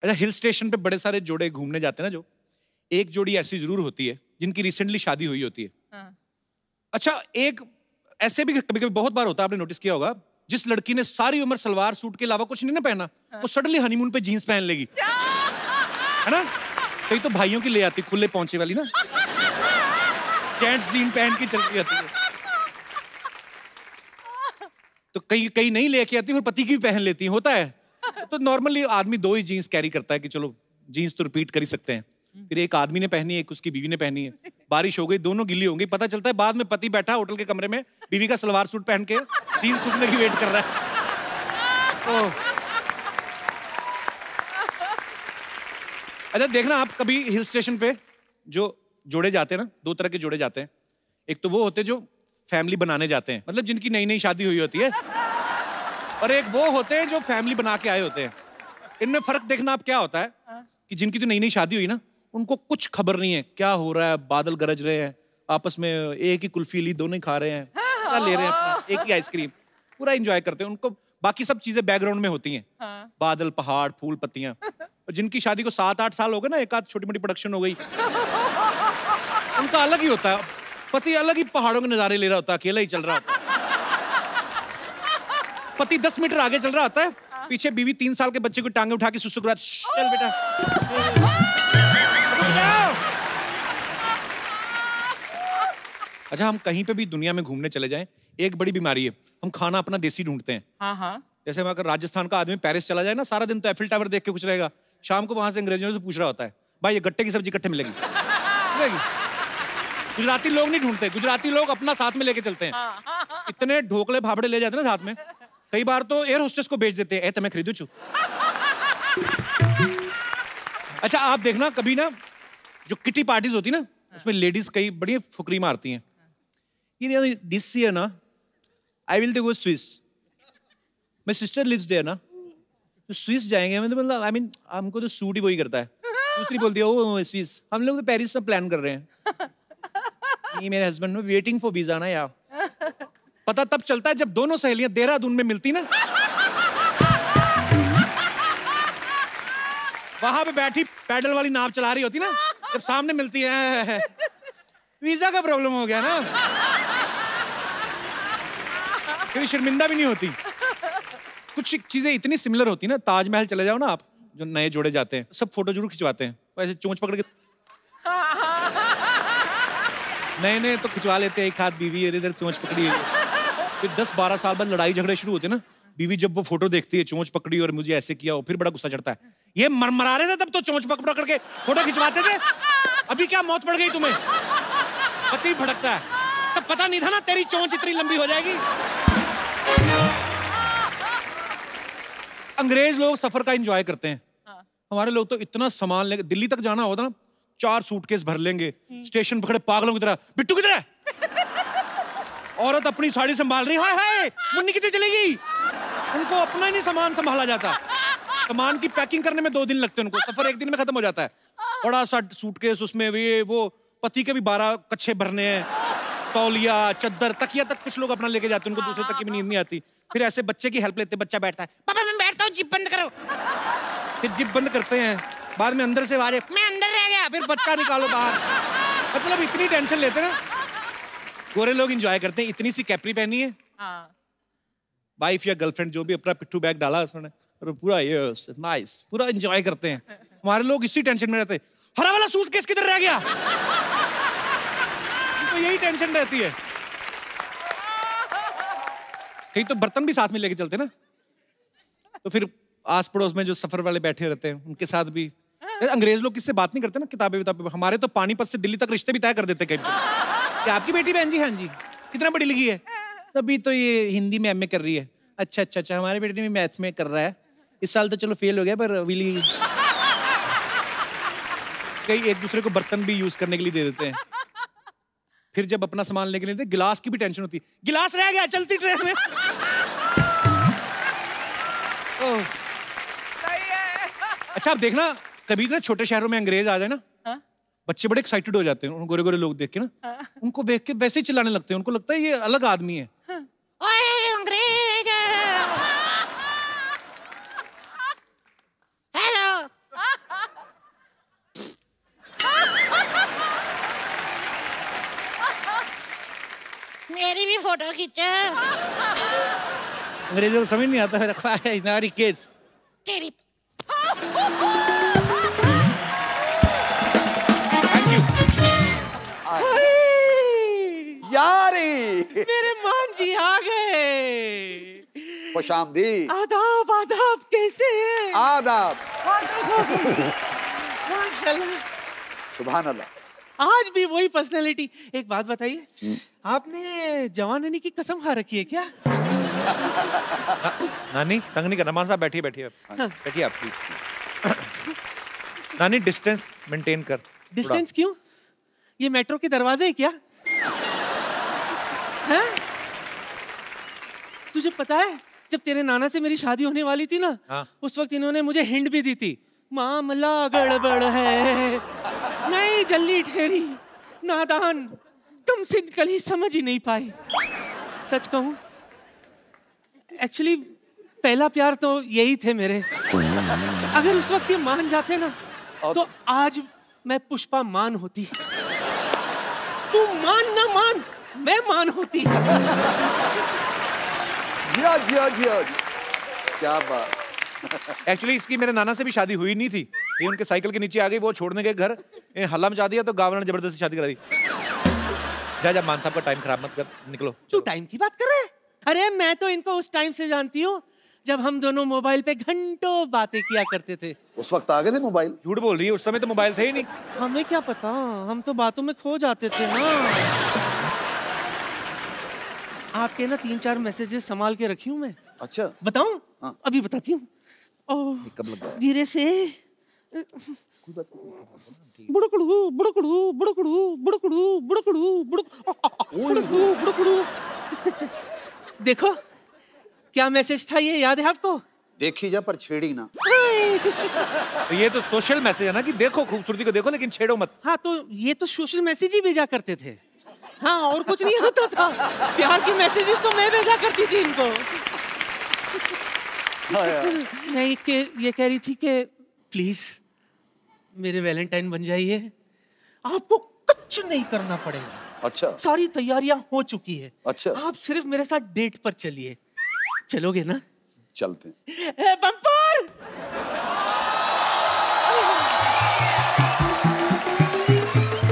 अच्छा, hill station पे बड़े सारे जोड़े घूमने जाते हैं ना, जो एक जोड़ी ऐसी जरूर होती है जिनकी रिसेंटली शादी हुई होती है। हाँ। अच्छा, एक ऐसे भी कभी कभी बहुत बार होता है, आपने नोटिस किया होगा, जिस लड़की ने सारी उम्र सलवार सूट के अलावा कुछ नहीं ना पहना, वो सडनली हनीमून पे जीन्स पहन लेगी, है ना? कई तो भाइयों की ले आती खुले पहुंचे वाली ना, जेंट्स जीन पहन के चलती जाती है। तो कई कई नहीं लेके आती, फिर पति की भी पहन लेती है, होता है। तो नॉर्मली आदमी दो ही जीन्स कैरी करता है कि चलो जीन्स तो रिपीट कर ही सकते हैं। फिर एक आदमी ने पहनी है, एक उसकी बीवी ने पहनी है। बारिश हो गई, दोनों गिली होंगी, पता चलता है बाद में पति बैठा होटल के कमरे में, बीवी का सलवार सूट पहन के जीन्स सूखने की वेट कर रहा है। अच्छा, देखना आप कभी हिल स्टेशन पे जो जोड़े जाते हैं ना, दो तरह के जोड़े जाते हैं। एक तो वो होते हैं जो फैमिली बनाने जाते हैं, मतलब जिनकी नई नई शादी हुई होती है, और एक वो होते हैं जो फैमिली बना के आए होते हैं। इनमें फर्क देखना आप क्या होता है कि जिनकी तो नई नई शादी हुई ना, उनको कुछ खबर नहीं है क्या हो रहा है, बादल गरज रहे हैं, आपस में एक ही कुल्फी ली, दोनों ही खा रहे हैं, पूरा ले रहे हैं अपना, एक ही आइसक्रीम, पूरा एंजॉय करते हैं। उनको बाकी सब चीजें बैकग्राउंड में होती हैं, बादल, पहाड़, फूल, पत्तियां। और जिनकी शादी को 7-8 साल हो गए ना, एक आध छोटी मोटी प्रोडक्शन हो गई, उनका अलग ही होता है। पति अलग ही पहाड़ों के नजारे ले रहा होता है, अकेला ही चल रहा होता है। पति 10 मीटर आगे चल रहा होता है, पीछे बीवी 3 साल के बच्चे को टांगे उठा के सुसु करा, चल बेटा। अच्छा, हम कहीं पे भी दुनिया में घूमने चले जाएं, एक बड़ी बीमारी है, हम खाना अपना देसी ढूंढते हैं। जैसे अगर राजस्थान का आदमी पेरिस चला जाए ना, सारा दिन तो एफिल टावर देख के कुछ रहेगा, शाम को वहां से अंग्रेजों से पूछ रहा होता है, भाई ये गट्टे की सब्जी कट्टे मिलेगी? गुजराती लोग नहीं ढूंढते, गुजराती लोग अपना साथ में लेके चलते हैं। इतने ढोकले भापड़े ले जाते हैं ना साथ में, कई बार तो एयर होस्टेस को बेच देते हैं, मैं खरीदू छू। अच्छा, आप देखना कभी ना, जो किटी पार्टीज होती ना, उसमें लेडीज कई बड़ी फुकरी मारती हैं। ये दिस ईयर ना, I will go Swiss, my sister lives there ना, तो स्विस जाएंगे। मतलब आई मीन हमको तो सूट ही वही करता है। दूसरी बोलती है ओ स्विस, हम लोग तो पेरिस में प्लान कर रहे हैं। ये मेरे हस्बैंड में वेटिंग फॉर वीजा ना यार। पता तब चलता है जब दोनों सहेलियां देहरादून में मिलती ना, वहां पे बैठी पैडल वाली नाव चला रही होती ना, जब सामने मिलती है, वीजा का प्रॉब्लम हो गया ना, फिर शर्मिंदा भी नहीं होती। कुछ चीजें इतनी सिमिलर होती ना, ताजमहल चले जाओ ना आप, जो नए जोड़े जाते हैं, सब फोटो जरूर खिंचवाते हैं, ऐसे चोंच पकड़ के नए नए तो खिंचवा लेते हैं, एक हाथ बीवी और इधर चोंच पकड़ी है। फिर 10-12 साल बाद लड़ाई झगड़े शुरू होते हैं ना, बीवी जब वो फोटो देखती है, चोंच पकड़ी और मुझे ऐसे किया हो, फिर बड़ा गुस्सा चढ़ता है। ये मरमरा रहे थे तब तो चोंच पकड़ के फोटो खिंचवाते थे, अभी क्या मौत पड़ गई तुम्हें? पति भड़कता है, तब पता नहीं था ना तेरी चोंच इतनी लंबी हो जाएगी। अंग्रेज लोग सफर का एंजॉय करते हैं, हमारे लोग तो इतना सामान लेके, दिल्ली तक जाना होता ना, 4 सूटकेस भर लेंगे, स्टेशन पकड़े पागलों की तरह, बिट्टू किधर है? औरत अपनी साड़ी संभाल रही, हाय हाय मुन्नी कितनी चलेगी? उनको अपना ही नहीं सामान संभाला जाता। सामान की पैकिंग करने में 2 दिन लगते हैं उनको, सफर 1 दिन में खत्म हो जाता है। बड़ा सा सूटकेस, उसमें ये वो पति के भी 12 कच्छे भरने हैं, तौलिया, चद्दर, तकिया तक कुछ लोग अपना लेके जाते हैं, उनको दूसरे तक की भी नींद नहीं आती। फिर ऐसे बच्चे की हेल्प लेते हैं, बच्चा बैठता है, पापा मैं बैठता हूँ, जिप बंद करो। फिर जिप बंद करते हैं, बाद में अंदर से आवाज, मैं अंदर रह गया, फिर बच्चा निकालो बाहर। मतलब इतनी टेंशन लेते हैं ना। गोरे लोग एंजॉय करते हैं, इतनी सी कैपरी पहनी है, वाइफ या गर्लफ्रेंड जो भी, अपना पिट्ठू बैग डाला उसने, और पूरा यस नाइस, पूरा एंजॉय करते हैं। हमारे लोग इसी टेंशन में रहते हैं, हरा वाला सूटकेस किधर रह गया? तो यही टेंशन रहती है। कहीं तो बर्तन भी साथ में लेके चलते ना, तो फिर आस पड़ोस में जो सफर वाले बैठे रहते हैं उनके साथ भी। अंग्रेज लोग किससे बात नहीं करते ना, किताबें विताबें। हमारे तो पानीपत से दिल्ली तक रिश्ते भी तय कर देते कहीं पे। आपकी बेटी बहन जी? हाँ जी। कितना पढ़ी लिखी है? अभी तो ये हिंदी में एमए कर रही है। अच्छा अच्छा अच्छा, हमारी बेटी भी मैथ में कर रहा है, इस साल तो चलो फेल हो गया, पर विली कई एक दूसरे को बर्तन भी यूज करने के लिए दे देते हैं। फिर जब अपना सामान लेके लेते, गिलास की भी टेंशन होती है, गिलास रह गया चलती ट्रेन में। अच्छा, आप देखना कभी ना छोटे शहरों में अंग्रेज आ जाए ना, बच्चे बड़े एक्साइटेड हो जाते हैं, गोरे गोरे लोग देख के ना, उनको देख के वैसे ही चिल्लाने लगते हैं, उनको लगता है ये अलग आदमी है। ओए अंग्रेज, हेलो फोटो खींचे। अंग्रेजों को समझ नहीं आता है, रखवा है इनारी किड्स। तेरी यारी मेरे मान जी आ गए। खुशामदी। आदाब आदाब, कैसे हैं? आदाब। माशाल्लाह। सुभान अल्लाह। आज भी वही पर्सनालिटी। एक बात बताइए, आपने जवानी की कसम खा रखी है क्या? नानी तंग नहीं करना, मान साहब बैठिए बैठिए बैठिए आप प्लीज। नानी डिस्टेंस मेंटेन कर। डिस्टेंस क्यों? ये मेट्रो के दरवाजे है क्या? हैं? तुझे पता है जब तेरे नाना से मेरी शादी होने वाली थी ना, हाँ। उस वक्त इन्होंने मुझे हिंट भी दी थी, मामला गड़बड़ है। नहीं जल्दी ठहरी, नादान, तुम सिंपली समझ ही नहीं पाए। सच कहूं, एक्चुअली पहला प्यार तो यही थे मेरे। अगर उस वक्त ये मान जाते ना, तो आज मैं पुष्पा मान होती। तू मान ना मान, मैं मान होती। क्या बात। एक्चुअली इसकी मेरे नाना से भी शादी हुई नहीं थी, ये उनके साइकिल के नीचे आ गई, वो छोड़ने गए घर, हल्ला मचा दिया तो गाँव ने जबरदस्ती शादी करा दी। जा मान साहब का टाइम खराब मत कर, निकलो। तू टाइम की बात कर रहा है? अरे मैं तो इनको उस टाइम से जानती हूँ जब हम दोनों मोबाइल पे घंटों बातें किया करते थे। उस वक्त आ गए थे मोबाइल? झूठ बोल रही है, उस समय तो मोबाइल थे ही नहीं। हमें क्या पता, हम तो बातों में खो जाते थे ना। आपके ना 3-4 मैसेजेस संभाल के रखी हूँ मैं। अच्छा बताऊं? हाँ। अभी बताती हूँ। धीरे से। बुड़कड़ू बुड़कड़ू बुड़कड़ू बुड़कड़ू बुड़कड़ू बुड़कड़ू बुड़कड़ू। देखो क्या मैसेज था, ये याद है आपको? देखी जा पर छेड़ी ना। तो ये तो सोशल मैसेज है ना कि देखो खूबसूरती को देखो लेकिन छेड़ो मत। हाँ तो ये तो सोशल मैसेज ही भेजा करते थे। हाँ और कुछ नहीं होता था। प्यार की मैसेजेस तो मैं भेजा करती थी इनको। मैं ये कह रही थी कि प्लीज मेरे वैलेंटाइन बन जाइए, आपको कुछ नहीं करना पड़ेगा। अच्छा। सारी तैयारियां हो चुकी है। अच्छा। आप सिर्फ मेरे साथ डेट पर चलिए। चलोगे ना? चलते। बम्पर।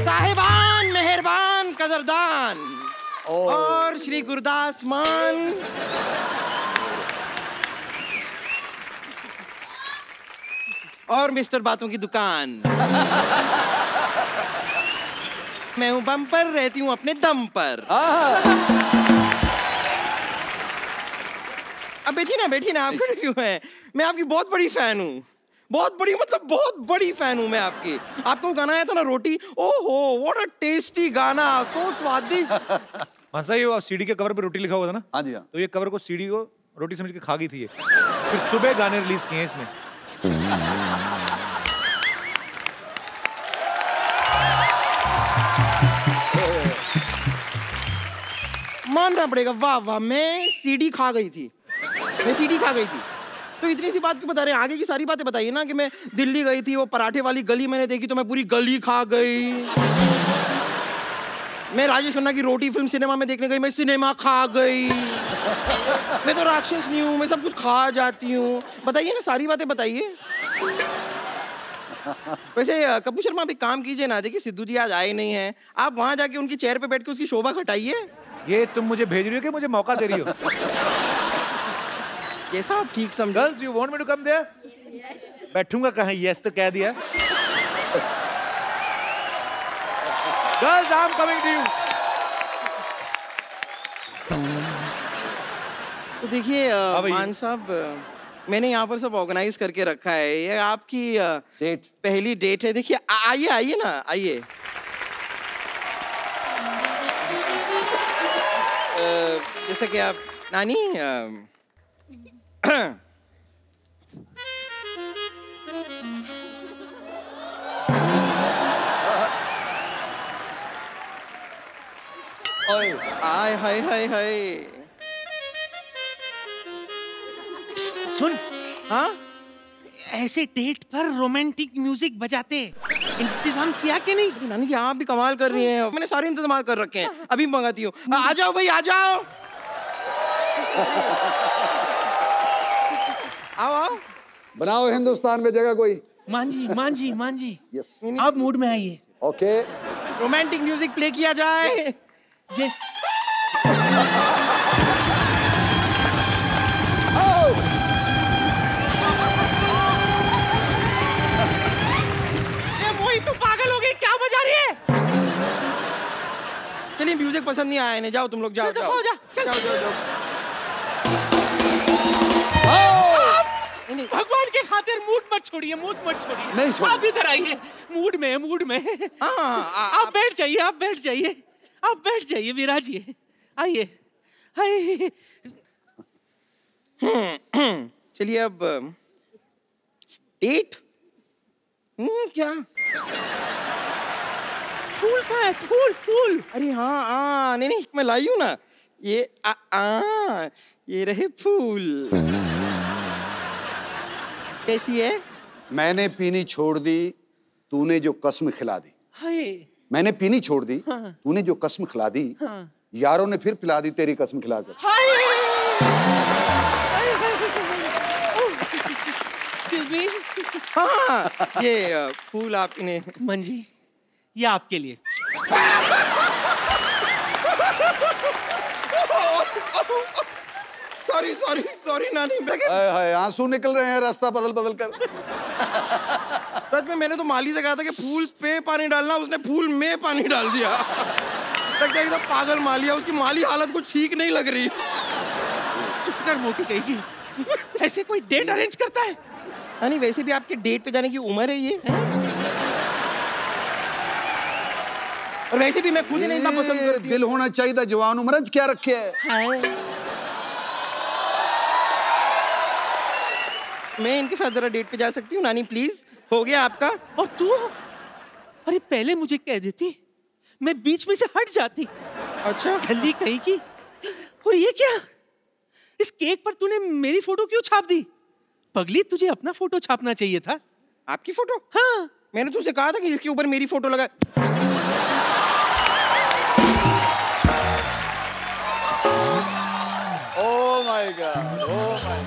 साहिबान, मेहरबान, कदरदान और श्री गुरदास मान। और मिस्टर बातों की दुकान। मैं हूं बम्पर, रहती हूं अपने दम पर। अब बैठी ना, आप खड़े क्यों हैं? मैं आपकी बहुत बड़ी फैन हूँ, बहुत बड़ी, मतलब बहुत बड़ी फैन हूँ मैं आपकी। आपको गाना आया था ना रोटी, ओहो व्हाट अ टेस्टी गाना, सो स्वादिष्ट। हाँ सही, वो सीडी के कवर पे रोटी लिखा हुआ था ना। हाँ जी हाँ। तो ये कवर को सीडी को रोटी समझ के खा गई थी ये। फिर सुबह गाने रिलीज किए हैं इसमें। मानना पड़ेगा, वाह वाह, मैं सीडी खा गई थी। तो इतनी सी बात क्यों बता रहे हैं? आगे की सारी बातें बताइए ना। कि मैं दिल्ली गई थी, वो पराठे वाली गली मैंने देखी तो मैं पूरी गली खा गई। मैं राजेश खन्ना की रोटी फिल्म सिनेमा में देखने गई, मैं सिनेमा खा गई। मैं तो राक्षस नहीं हूँ, मैं सब कुछ खा जाती हूँ। बताइए ना, सारी बातें बताइए। वैसे कपूर शर्मा अभी काम कीजिए ना, देखिए सिद्धू जी आज आए नहीं हैं, आप वहां जाके उनकी चेयर पे बैठ के उसकी शोभा घटाइए। ये तुम मुझे भेज रही हो कि मुझे मौका दे रही हो? कैसा आप ठीक समझो? Girls you want me to come there? बैठूंगा कहाँ? यस तो कह दिया। Girls I am coming to you. तो देखिए मान साहब, मैंने यहाँ पर सब ऑर्गेनाइज करके रखा है। ये आपकी डेट, पहली डेट है। देखिए आइए ना, आइए। जैसा कि आप नानी हाय हाय हाय हाय। सुन, हाँ ऐसे डेट पर रोमांटिक म्यूजिक बजाते इंतजाम किया कि नहीं? नानी जी आप भी कमाल कर रही हैं, मैंने सारे इंतजाम कर रखे हैं, अभी मंगाती हूँ। आ जाओ भाई आ जाओ। आओ आओ। बनाओ हिंदुस्तान में जगह कोई। मान जी यस आप मूड में आइए। ओके रोमांटिक म्यूजिक प्ले किया जाए। जिस वही तो पागल हो गई, क्या बजा रही है? चलिए म्यूजिक पसंद नहीं आया इन्हें, जाओ तुम लोग जाओ चल, जाओ चल, जाओ जाओ जाओ। भगवान के खातिर मूड मत छोड़िए, नहीं छोड़। आप इधर आइए, मूड में आप बैठ जाइए विराजिए, आइए। चलिए अब डेट। क्या फूल कहाँ है? फूल अरे हाँ नहीं मैं लाई हूँ ना, ये रहे फूल। कैसी है? मैंने पीनी छोड़ दी, तूने जो कसम खिला दी। हाय मैंने पीनी छोड़ दी, हाँ। तूने जो कसम खिला दी, हाँ। यारों ने फिर पिला दी तेरी कसम खिलाकर। हाय एक्सक्यूज मी। हाँ ये फूल आप इन्हें। मंजी ये आपके लिए। सॉरी नानी। हाय हाय आंसू निकल रहे हैं रास्ता बदल कर। सच में मैंने तो माली से कहा था कि फूल पे पानी डालना, उसने फूल में पानी डाल दिया। लगता है एकदम पागल माली है, उसकी माली हालत कुछ ठीक नहीं लग रही। चुप कर मोटी कहेगी, ऐसे कोई डेट अरेंज करता है? नहीं वैसे भी आपके डेट पे जाने की उम्र है ये। और वैसे भी मैं खुद ही नहीं इतना पसंद करती। दिल होना चाहिए जवान उम्र क्या रखे है। मैं इनके साथ जरा डेट पे जा सकती हूँ नानी प्लीज? हो गया आपका? और तू? अरे पहले मुझे कह देती, मैं बीच में से हट जाती। अच्छा जल्दी कहीं की। और ये क्या, इस केक पर तूने मेरी फोटो क्यों छाप दी? पगली तुझे अपना फोटो छापना चाहिए था। आपकी फोटो? हाँ मैंने तुझसे कहा था कि इसके ऊपर मेरी फोटो लगा। Oh my God, oh my.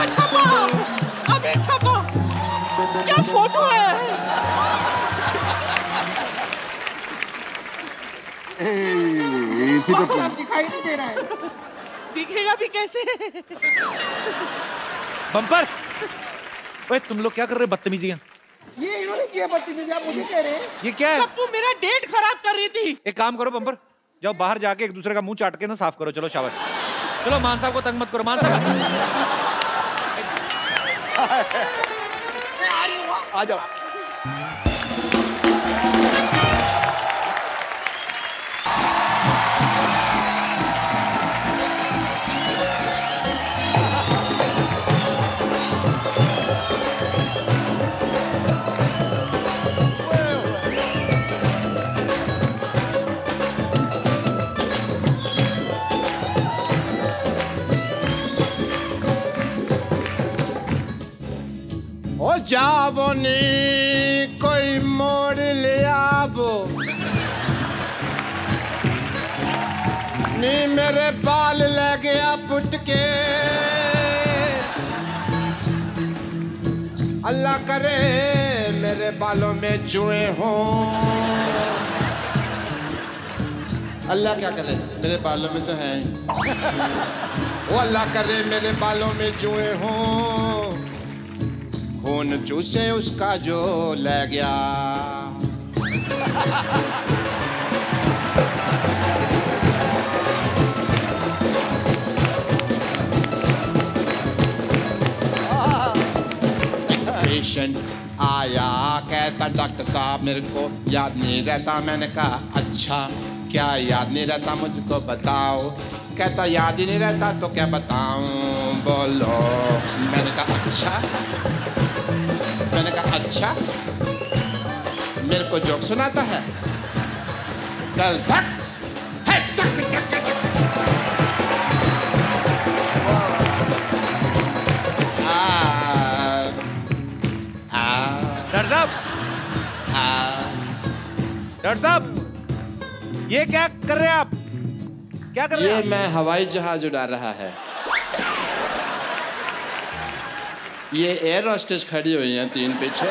छपा अबे छपा, क्या फोटो है? दिखाई नहीं दे रहा है। दिखेगा भी कैसे? बम्पर, ओए तुम लोग क्या कर रहे हो? बदतमीजियां। ये इन्होंने किया बदतमीजी, आप मुझे कह रहे हैं? ये क्या है? तब तू मेरा डेट खराब कर रही थी। एक काम करो बम्पर, जाओ बाहर जाके एक दूसरे का मुंह चाट के ना साफ करो। चलो शाबाश। चलो मान साहब को तंग मत करो। मान साहब आ जाओ। जाबो नी कोई मोड़ ले आबो नी मेरे बाल ले गया पुट के। अल्लाह करे मेरे बालों में जुए हों। अल्लाह क्या करे मेरे बालों में तो है। वो अल्लाह करे मेरे बालों में जुए हों। खून चूसे उसका जो ले गया। पेशेंट आया कहता डॉक्टर साहब मेरे को याद नहीं रहता। मैंने कहा अच्छा क्या याद नहीं रहता मुझको बताओ। कहता याद ही नहीं रहता तो क्या बताऊं बोलो। मैंने कहा अच्छा, मैंने कहा अच्छा मेरे को जोक सुनाता है। चल धक है धक धक धक। डॉक्टर साहब, डॉक्टर साहब, ये क्या कर रहे हैं आप? क्या कर रहे हैं? ये मैं हवाई जहाज उड़ा रहा है। ये एयर होस्टेस खड़ी हुई हैं 3 पीछे।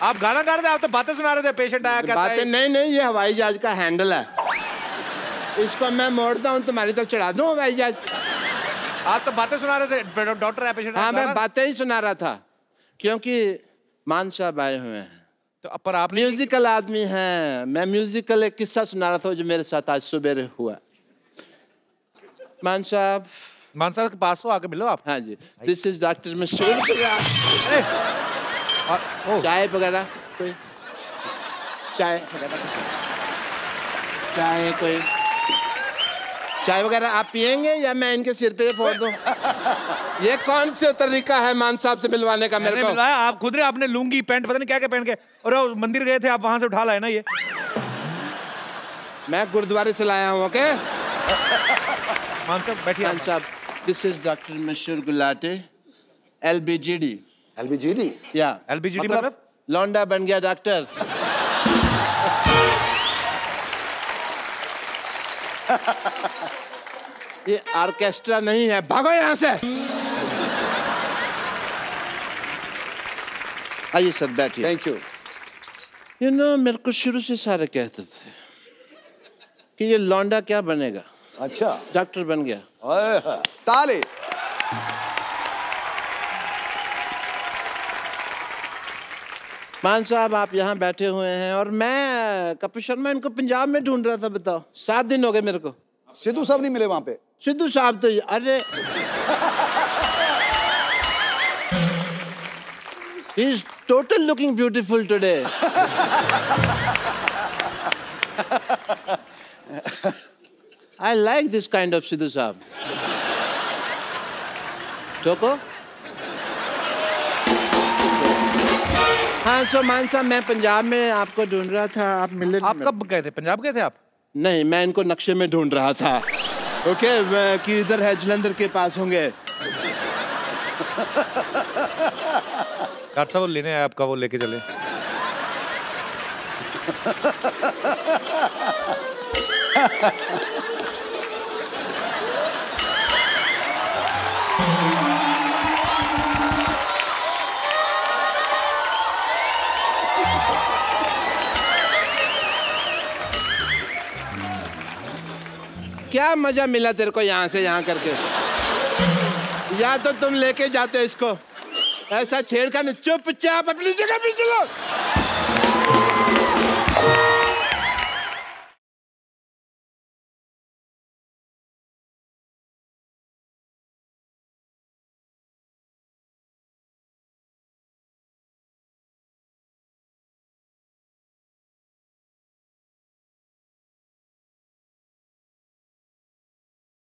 आप गाना गा रहे थे, आप तो बातें सुना रहे थे। पेशेंट आया कहता है। बातें नहीं, ये हवाई जहाज का हैंडल है। इसको मैं मोड़ता हूँ, तुम्हारी तरफ चढ़ा दूँ हवाई जहाज। आप तो बातें सुना रहे थे, डॉक्टर है पेशेंट। हाँ, मैं बातें ही सुना रहा था, क्योंकि मान साहब आए हुए हैं। तो पर आप म्यूजिकल आदमी हैं। मैं म्यूजिकल एक किस्सा सुना रहा था जो मेरे साथ आज सुबह हुआ। मान साहब के पास हो, आके मिलो आप। हाँ जी, दिस इज डॉक्टर मिस्टर। चाय वगैरह कोई? चाय कोई चाय वगैरह आप पियेंगे या मैं इनके सिर पे फोड़ दूं? ये कौन सा तरीका है मान साहब से मिलवाने का? मेरे को मिलवाया आप खुद रे, आपने लुंगी पैंट पता नहीं क्या क्या पहन के, और मंदिर गए थे आप, वहां से उठा लाए ना ये। मैं गुरुद्वारे से लाया हूँ। ओके मान साहब बैठिए। मान साहब, दिस इज डॉक्टर मशहूर गुलाटी, LBGD। LBGD? या LBGD मतलब लौंडा बन गया डॉक्टर। ये ऑर्केस्ट्रा नहीं है, भागो यहाँ से। आइए सर, बैठिए। Thank you. यू नो, मेरे को शुरू से सारे कहते थे कि ये लौंडा क्या बनेगा। अच्छा, डॉक्टर बन गया। ताली। मान साहब, आप यहाँ बैठे हुए हैं और मैं कपिल शर्मा इनको पंजाब में ढूंढ रहा था। बताओ, 7 दिन हो गए मेरे को। सिद्धू साहब नहीं मिले वहां पे? सिद्धू साहब तो अरे he is total looking beautiful today. I like this kind of Sidhu साहब। टोको? हाँ, सो मान साहब, मैं पंजाब में आपको ढूंढ रहा था, आप मिले नहीं। आप कब गए थे? पंजाब गए थे आप? नहीं, मैं इनको नक्शे में ढूंढ रहा था। ओके, कि इधर है, जलंधर के पास होंगे। डॉक्टर साहब वो लेने आए आपका, वो लेके चले। क्या मजा मिला तेरे को यहाँ से यहाँ करके? या तो तुम लेके जाते इसको, ऐसा छेड़खानी। चुपचाप अपनी जगह पे चलो।